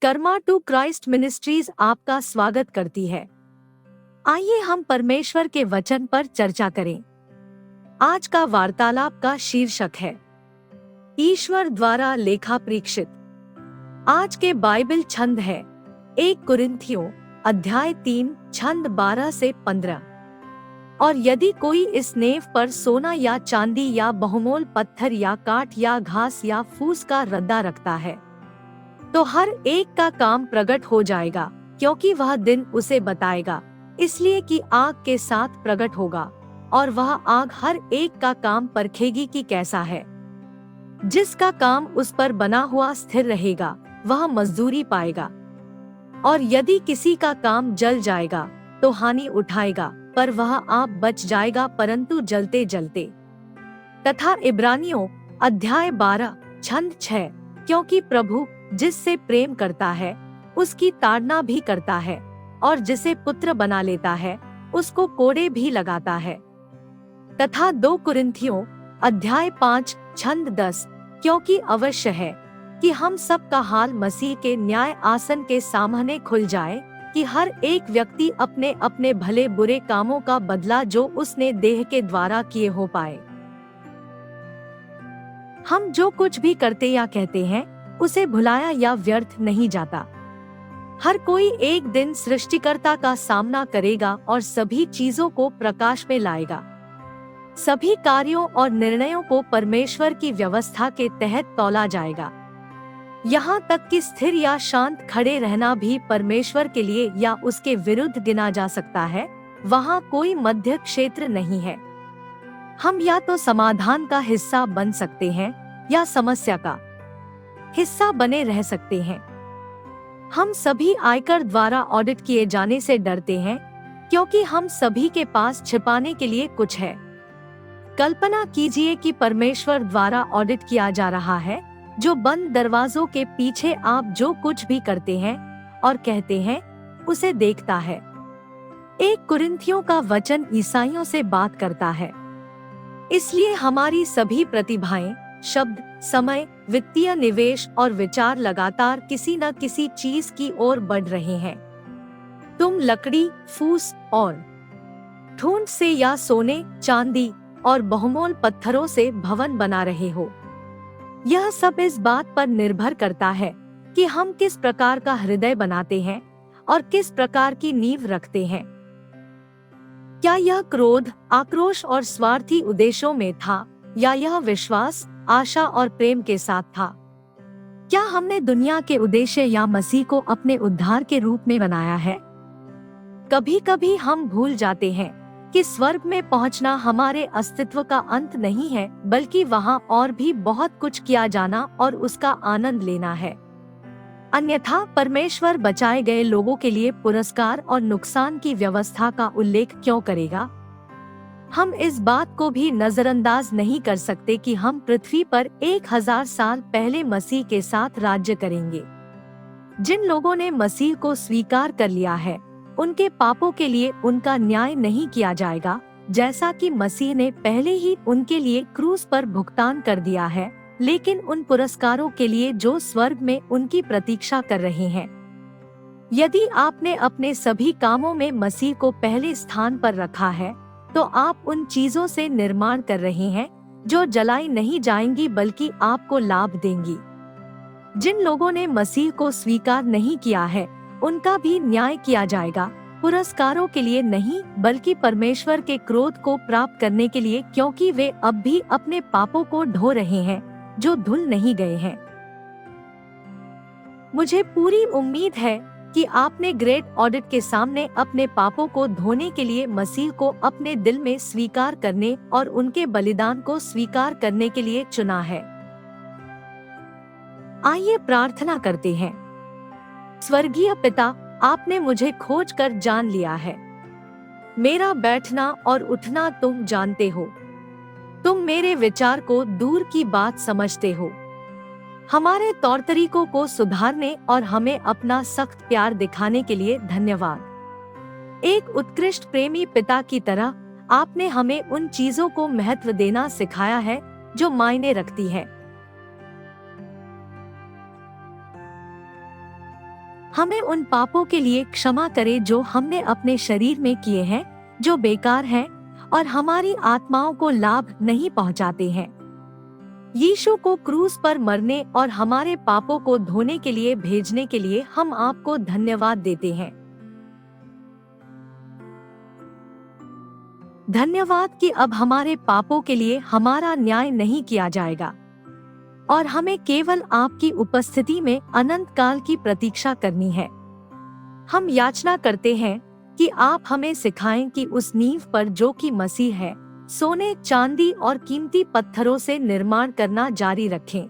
Karma to Christ ministries आपका स्वागत करती है। आइए हम परमेश्वर के वचन पर चर्चा करें। आज का वार्तालाप का शीर्षक है ईश्वर द्वारा लेखा परीक्षित। आज के बाइबल छंद है 1 कुरिन्थियों अध्याय 3 छंद 12 से 15। और यदि कोई इस नेव पर सोना या चांदी या बहुमोल पत्थर या काठ या घास या फूस का रद्दा रखता है, तो हर एक का काम प्रकट हो जाएगा, क्योंकि वह दिन उसे बताएगा, इसलिए कि आग के साथ प्रकट होगा, और वह आग हर एक का काम परखेगी कि कैसा है। जिसका काम उस पर बना हुआ स्थिर रहेगा, वह मजदूरी पाएगा। और यदि किसी का काम जल जाएगा तो हानि उठाएगा, पर वह आप बच जाएगा, परंतु जलते जलते। तथा इब्रानियों अध्याय 12 छंद 6, क्योंकि प्रभु जिससे प्रेम करता है उसकी ताड़ना भी करता है, और जिसे पुत्र बना लेता है उसको कोड़े भी लगाता है। तथा 2 कुरिन्थियों अध्याय 5 छंद 10, क्योंकि अवश्य है कि हम सब का हाल मसीह के न्याय आसन के सामने खुल जाए, कि हर एक व्यक्ति अपने अपने भले बुरे कामों का बदला जो उसने देह के द्वारा किए हो पाए। हम जो कुछ भी करते या कहते हैं उसे भुलाया या व्यर्थ नहीं जाता। हर कोई एक दिन सृष्टिकर्ता का सामना करेगा और सभी चीजों को प्रकाश में लाएगा। सभी कार्यों और निर्णयों को परमेश्वर की व्यवस्था के तहत तौला जाएगा। यहाँ तक कि स्थिर या शांत खड़े रहना भी परमेश्वर के लिए या उसके विरुद्ध गिना जा सकता है। वहाँ कोई मध्य क्षेत्र नहीं है। हम या तो समाधान का हिस्सा बन सकते हैं या समस्या का हिस्सा बने रह सकते हैं। हम सभी आयकर द्वारा ऑडिट किए जाने से डरते हैं, क्योंकि हम सभी के पास छिपाने के लिए कुछ है। कल्पना कीजिए कि परमेश्वर द्वारा ऑडिट किया जा रहा है, जो बंद दरवाजों के पीछे आप जो कुछ भी करते हैं और कहते हैं उसे देखता है। 1 कुरिन्थियों का वचन ईसाइयों से बात करता है। इसलिए हमारी सभी प्रतिभाएं, शब्द, समय, वित्तीय निवेश और विचार लगातार किसी न किसी चीज की ओर बढ़ रहे हैं। तुम लकड़ी, फूस और ठूंठ से या सोने, चांदी और बहुमोल पत्थरों से भवन बना रहे हो। यह सब इस बात पर निर्भर करता है कि हम किस प्रकार का हृदय बनाते हैं और किस प्रकार की नींव रखते हैं। क्या यह क्रोध, आक्रोश और स्वार्थी उद्देश्यों में था, या यह विश्वास, आशा और प्रेम के साथ था? क्या हमने दुनिया के उद्देश्य या मसीह को अपने उद्धार के रूप में बनाया है? कभी कभी हम भूल जाते हैं कि स्वर्ग में पहुंचना हमारे अस्तित्व का अंत नहीं है, बल्कि वहां और भी बहुत कुछ किया जाना और उसका आनंद लेना है। अन्यथा परमेश्वर बचाए गए लोगों के लिए पुरस्कार और नुकसान की व्यवस्था का उल्लेख क्यों करेगा? हम इस बात को भी नजरअंदाज नहीं कर सकते कि हम पृथ्वी पर 1000 साल पहले मसीह के साथ राज्य करेंगे। जिन लोगों ने मसीह को स्वीकार कर लिया है, उनके पापों के लिए उनका न्याय नहीं किया जाएगा, जैसा कि मसीह ने पहले ही उनके लिए क्रूस पर भुगतान कर दिया है, लेकिन उन पुरस्कारों के लिए जो स्वर्ग में उनकी प्रतीक्षा कर रहे हैं। यदि आपने अपने सभी कामों में मसीह को पहले स्थान पर रखा है, तो आप उन चीजों से निर्माण कर रहे हैं जो जलाई नहीं जाएंगी, बल्कि आपको लाभ देंगी। जिन लोगों ने मसीह को स्वीकार नहीं किया है, उनका भी न्याय किया जाएगा, पुरस्कारों के लिए नहीं, बल्कि परमेश्वर के क्रोध को प्राप्त करने के लिए, क्योंकि वे अब भी अपने पापों को ढो रहे हैं जो धुल नहीं गए हैं। मुझे पूरी उम्मीद है कि आपने ग्रेट ऑडिट के सामने अपने पापों को धोने के लिए मसीह को अपने दिल में स्वीकार करने और उनके बलिदान को स्वीकार करने के लिए चुना है। आइए प्रार्थना करते हैं। स्वर्गीय पिता, आपने मुझे खोजकर जान लिया है। मेरा बैठना और उठना तुम जानते हो। तुम मेरे विचार को दूर की बात समझते हो। हमारे तौर तरीकों को सुधारने और हमें अपना सख्त प्यार दिखाने के लिए धन्यवाद। एक उत्कृष्ट प्रेमी पिता की तरह आपने हमें उन चीजों को महत्व देना सिखाया है जो मायने रखती है। हमें उन पापों के लिए क्षमा करे जो हमने अपने शरीर में किए हैं, जो बेकार हैं और हमारी आत्माओं को लाभ नहीं पहुंचाते हैं। यीशु को क्रूस पर मरने और हमारे पापों को धोने के लिए भेजने के लिए हम आपको धन्यवाद देते हैं। धन्यवाद कि अब हमारे पापों के लिए हमारा न्याय नहीं किया जाएगा और हमें केवल आपकी उपस्थिति में अनंत काल की प्रतीक्षा करनी है। हम याचना करते हैं कि आप हमें सिखाएं कि उस नींव पर जो कि मसीह है, सोने, चांदी और कीमती पत्थरों से निर्माण करना जारी रखें।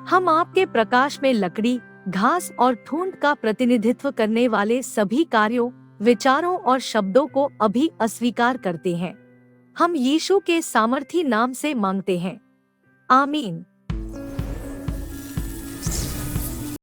हम आपके प्रकाश में लकड़ी, घास और ठूंठ का प्रतिनिधित्व करने वाले सभी कार्यों, विचारों और शब्दों को अभी अस्वीकार करते हैं। हम यीशु के सामर्थी नाम से मांगते हैं। आमीन।